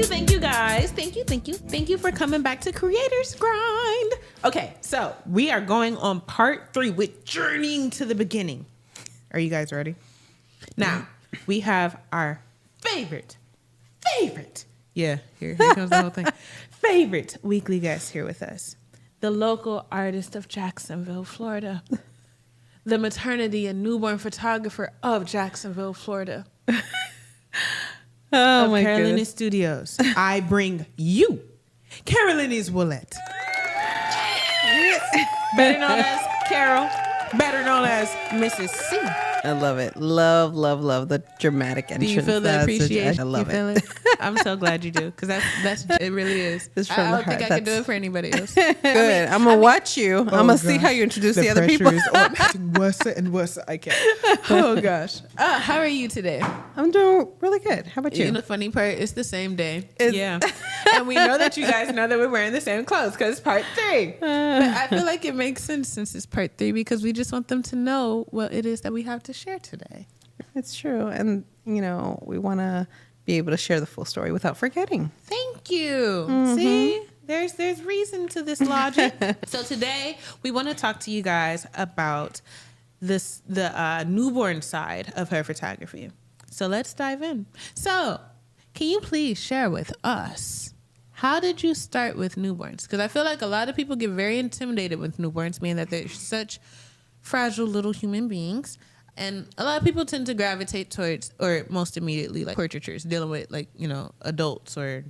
Thank you guys. Thank you for coming back to Creators Grind. Okay, so we are going on part 3 with Journeying to the Beginning. Are you guys ready? Now, we have our favorite, yeah, here comes the whole thing, favorite weekly guest here with us. The local artist of Jacksonville, Florida. The maternity and newborn photographer of Jacksonville, Florida. Oh my Carolennys goodness. Studios. I bring you Carolennys Ouellette. Better known as Carol. Better known as Mrs. C. I love it. Love the dramatic entrance. Do you feel the appreciation? I love you feel it. I'm so glad you do, because that's it. Really is. It's from I the don't think heart. I could do it for anybody else. Good. I'm gonna watch you. I'm gonna see how you introduce the other people. Worse and worse. I can't. Oh gosh. How are you today? I'm doing really good. How about you? You know, the funny part, it's the same day. Yeah. And we know that you guys know that we're wearing the same clothes because it's part 3. But I feel like it makes sense since it's part 3, because we just want them to know what it is that we have to share today. It's true. And, you know, we want to be able to share the full story without forgetting. Thank you. Mm-hmm. See, there's reason to this logic. So today we want to talk to you guys about the newborn side of her photography. So let's dive in. So can you please share with us, how did you start with newborns? Because I feel like a lot of people get very intimidated with newborns, meaning that they're such fragile little human beings. And a lot of people tend to gravitate towards, or most immediately, like portraitures, dealing with, like, you know, adults or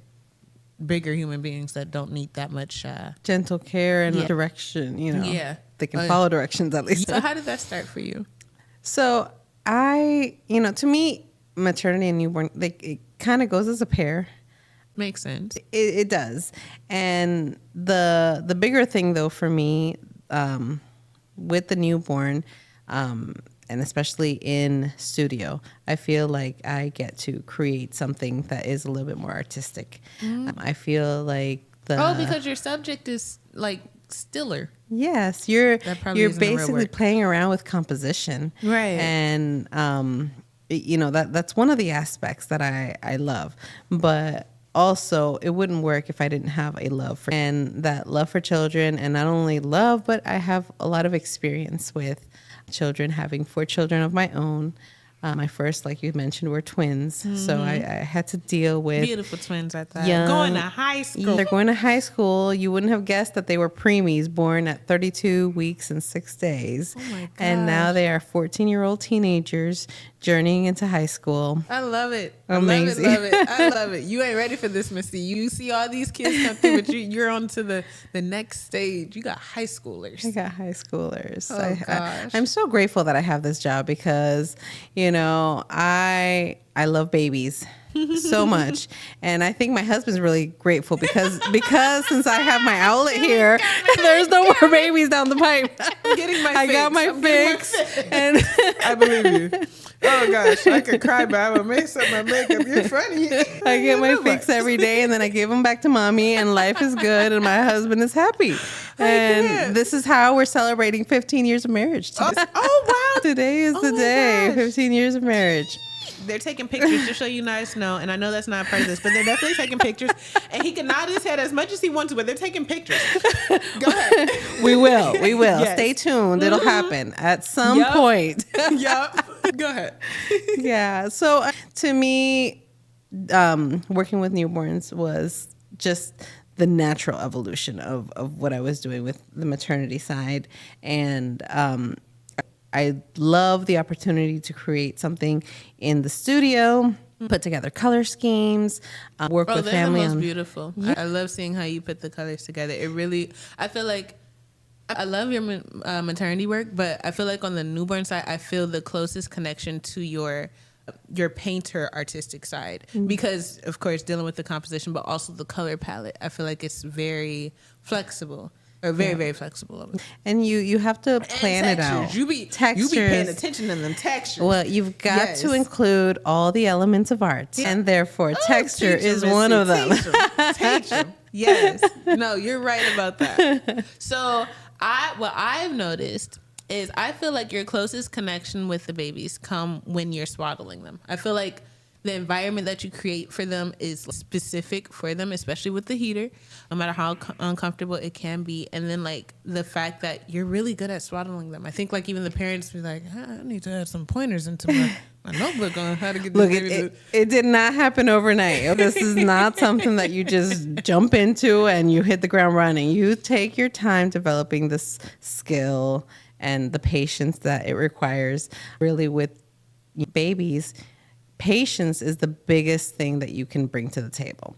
bigger human beings that don't need that much gentle care and direction, you know. Yeah. They can follow directions at least. So how did that start for you? So to me, maternity and newborn, it kind of goes as a pair. Makes sense. It does. And the bigger thing, though, for me, with the newborn, and especially in studio, I feel like I get to create something that is a little bit more artistic. I feel like because your subject is like stiller. Yes, you're basically playing around with composition, right? And that's one of the aspects that I love, but also it wouldn't work if I didn't have a love for, and that love for children, and not only love, but I have a lot of experience with children, having 4 children of my own. My first, like you mentioned, were twins. Mm-hmm. So I had to deal with beautiful twins at that. Going to high school. They're going to high school. You wouldn't have guessed that they were preemies, born at 32 weeks and 6 days. Oh my gosh. And now they are 14-year-old teenagers journeying into high school. I love it. Amazing. I love it. I love it. You ain't ready for this, Missy. You see all these kids come through, but you're on to the next stage. You got high schoolers. I got high schoolers. Oh, gosh. I'm so grateful that I have this job because, I love babies so much. And I think my husband's really grateful because since I have my outlet here, there's no more babies down the pipe. I'm getting my I fix. got my fix. And I believe you. Oh gosh, I could cry, but I will mix up my makeup. You're funny. I get my fix every day, and then I give them back to mommy, and life is good, and my husband is happy. And this is how we're celebrating 15 years of marriage today. Oh wow! Today is the day, gosh. 15 years of marriage. They're taking pictures to show you guys know, and I know that's not part of this, but they're definitely taking pictures. And he can nod his head as much as he wants to, but they're taking pictures. Go ahead. We will. Yes. Stay tuned. It'll happen at some point. Yep. Go ahead. Yeah. So to me, working with newborns was just the natural evolution of what I was doing with the maternity side. And I love the opportunity to create something in the studio, put together color schemes, work with family. They're the most beautiful. Yeah. I love seeing how you put the colors together. It really, I feel like, I love your maternity work, but I feel like on the newborn side, I feel the closest connection to your painter artistic side, because of course dealing with the composition, but also the color palette. I feel like it's very flexible. Or very, very flexible. And you have to plan it out. You be paying attention to them textures. Well, you've got to include all the elements of art. Yeah. And therefore, texture is one of them. Teach them. Yes. No, you're right about that. So, what I've noticed is I feel like your closest connection with the babies come when you're swaddling them. I feel like the environment that you create for them is specific for them, especially with the heater, no matter how uncomfortable it can be. And then like the fact that you're really good at swaddling them. I think like even the parents be like, I need to add some pointers into my notebook on how to get this baby. It did not happen overnight. This is not something that you just jump into and you hit the ground running. You take your time developing this skill and the patience that it requires. Really, with babies, patience is the biggest thing that you can bring to the table.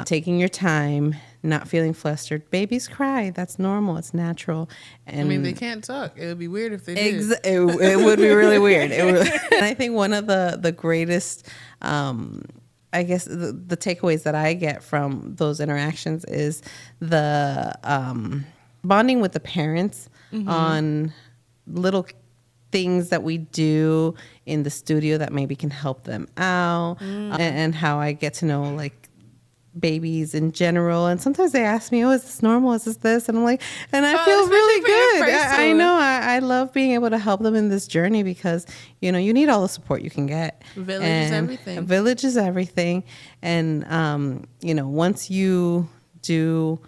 Taking your time, not feeling flustered. Babies cry. That's normal. It's natural. And I mean, they can't talk. It would be weird if they did. It would be really weird. And I think one of the greatest, I guess, the takeaways that I get from those interactions is the bonding with the parents on little things that we do in the studio that maybe can help them out, and how I get to know like babies in general. And sometimes they ask me, oh, is this normal? Is this? And I'm like, and I feel really good. I know. I love being able to help them in this journey because, you know, you need all the support you can get. Village is everything. Village is everything. And, you know, once you do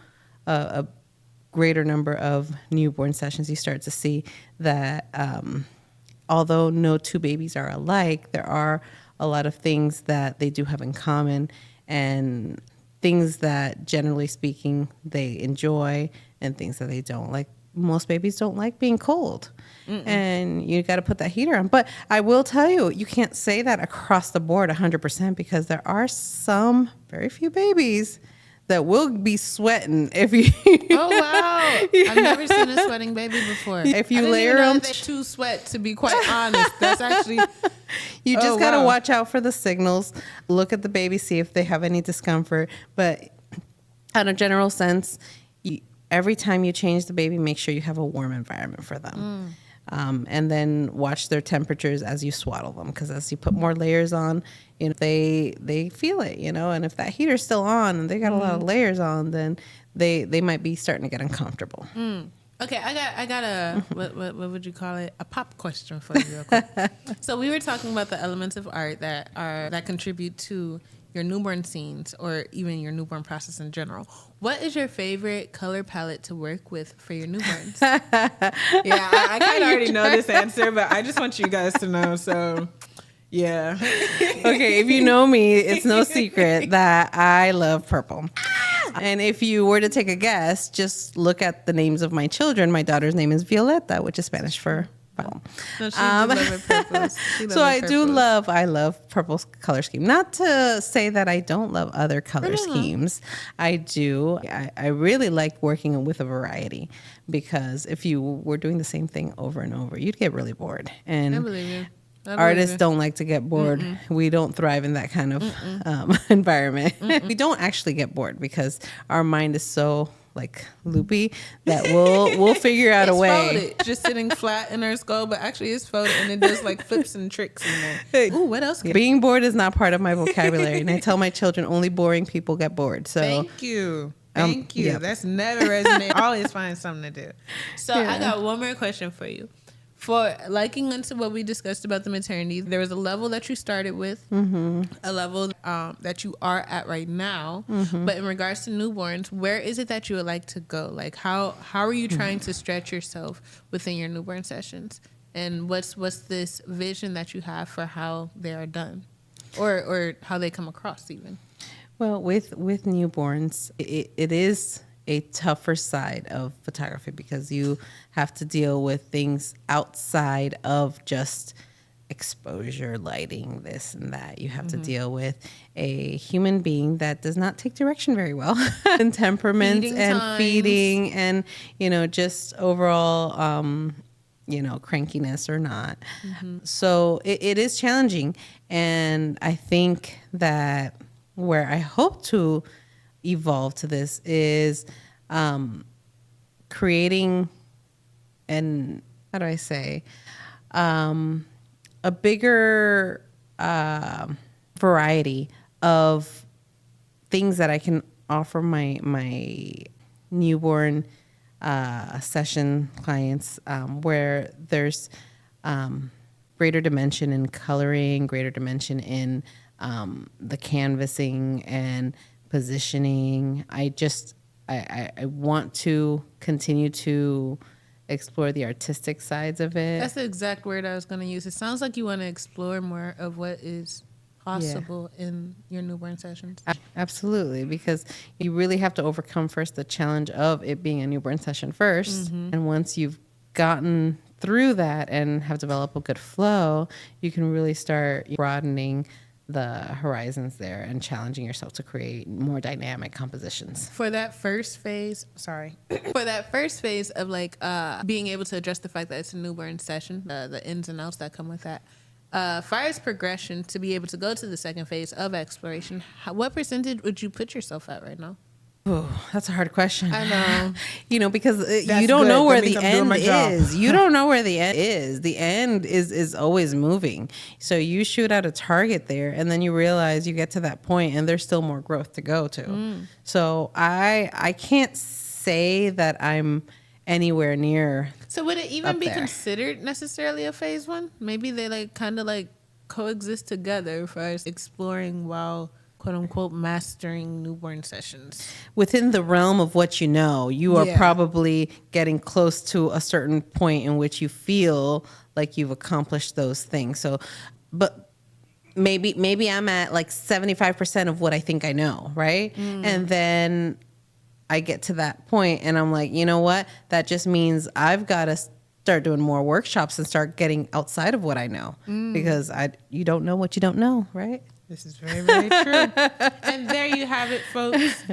a greater number of newborn sessions, you start to see that although no two babies are alike, there are a lot of things that they do have in common, and things that generally speaking they enjoy and things that they don't. Like most babies don't like being cold. And you got to put that heater on. But I will tell you, you can't say that across the board 100% because there are some very few babies that will be sweating if you. Oh wow! Yeah. I've never seen a sweating baby before. If you layer them, they're too sweat. To be quite honest, that's actually. You just gotta watch out for the signals. Look at the baby, see if they have any discomfort. But on a general sense, every time you change the baby, make sure you have a warm environment for them. And then watch their temperatures as you swaddle them, because as you put more layers on, you know, they feel it, you know. And if that heater's still on and they got a lot of layers on, then they might be starting to get uncomfortable. Okay, I got a what would you call it? A pop question for you, real quick. So we were talking about the elements of art that contribute to your newborn scenes or even your newborn process in general. What is your favorite color palette to work with for your newborns? Yeah, I kind of already know this answer, but I just want you guys to know. So, yeah. Okay, if you know me, it's no secret that I love purple. And if you were to take a guess, just look at the names of my children. My daughter's name is Violeta, which is Spanish for purple. No, she purples. So I love purple's color scheme. Not to say that I don't love other color schemes. I do. I really like working with a variety, because if you were doing the same thing over and over, you'd get really bored. And I believe you. Artists don't like to get bored. We don't thrive in that kind of environment. We don't actually get bored because our mind is so like loopy that we'll figure out a way. Folded, just sitting flat in our skull, but actually it's folded and it does like flips and tricks in there. Ooh, what else? Being bored is not part of my vocabulary, and I tell my children only boring people get bored. So thank you. Yep. That's never resonated. Always find something to do. So I got one more question for you. For liking into what we discussed about the maternity, there was a level that you started with, a level that you are at right now. But in regards to newborns, where is it that you would like to go? Like how are you trying to stretch yourself within your newborn sessions? And what's this vision that you have for how they are done, or how they come across even? Well, with newborns, it is a tougher side of photography because you have to deal with things outside of just exposure, lighting, this and that. You have to deal with a human being that does not take direction very well, and temperaments feeding and, you know, just overall, crankiness or not. So it is challenging. And I think that where I hope to evolve to this is creating a bigger variety of things that I can offer my newborn session clients where there's greater dimension in coloring, greater dimension in the canvassing and positioning. I want to continue to explore the artistic sides of it. That's the exact word I was going to use. It sounds like you want to explore more of what is possible in your newborn sessions. Absolutely, because you really have to overcome first the challenge of it being a newborn session first. And once you've gotten through that and have developed a good flow, you can really start broadening the horizons there and challenging yourself to create more dynamic compositions. For that first phase, of like being able to address the fact that it's a newborn session, the ins and outs that come with that, far as progression to be able to go to the second phase of exploration, what percentage would you put yourself at right now? Oh, that's a hard question. I know. Because you don't know where the end is. You don't know where the end is. The end is always moving. So you shoot at a target there, and then you realize you get to that point, and there's still more growth to go to. So I can't say that I'm anywhere near. So would it even be considered necessarily a phase one? Maybe they like kind of like coexist together for us exploring while quote unquote mastering newborn sessions. Within the realm of what you know, you are probably getting close to a certain point in which you feel like you've accomplished those things. So, but maybe I'm at like 75% of what I think I know, right? And then I get to that point and I'm like, you know what? That just means I've got to start doing more workshops and start getting outside of what I know, because you don't know what you don't know, right? This is very, very true. And there you have it, folks.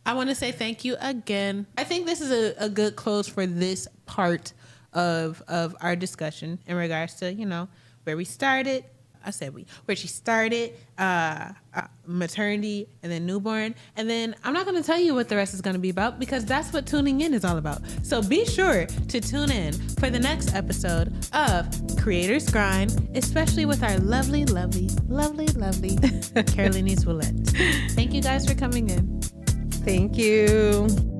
I want to say thank you again. I think this is a good close for this part of our discussion in regards to, where we started. Where she started, maternity, and then newborn. And then I'm not going to tell you what the rest is going to be about, because that's what tuning in is all about. So be sure to tune in for the next episode of Creator's Grind, especially with our lovely, lovely, lovely, lovely Carolennys Ouellette. Thank you guys for coming in. Thank you.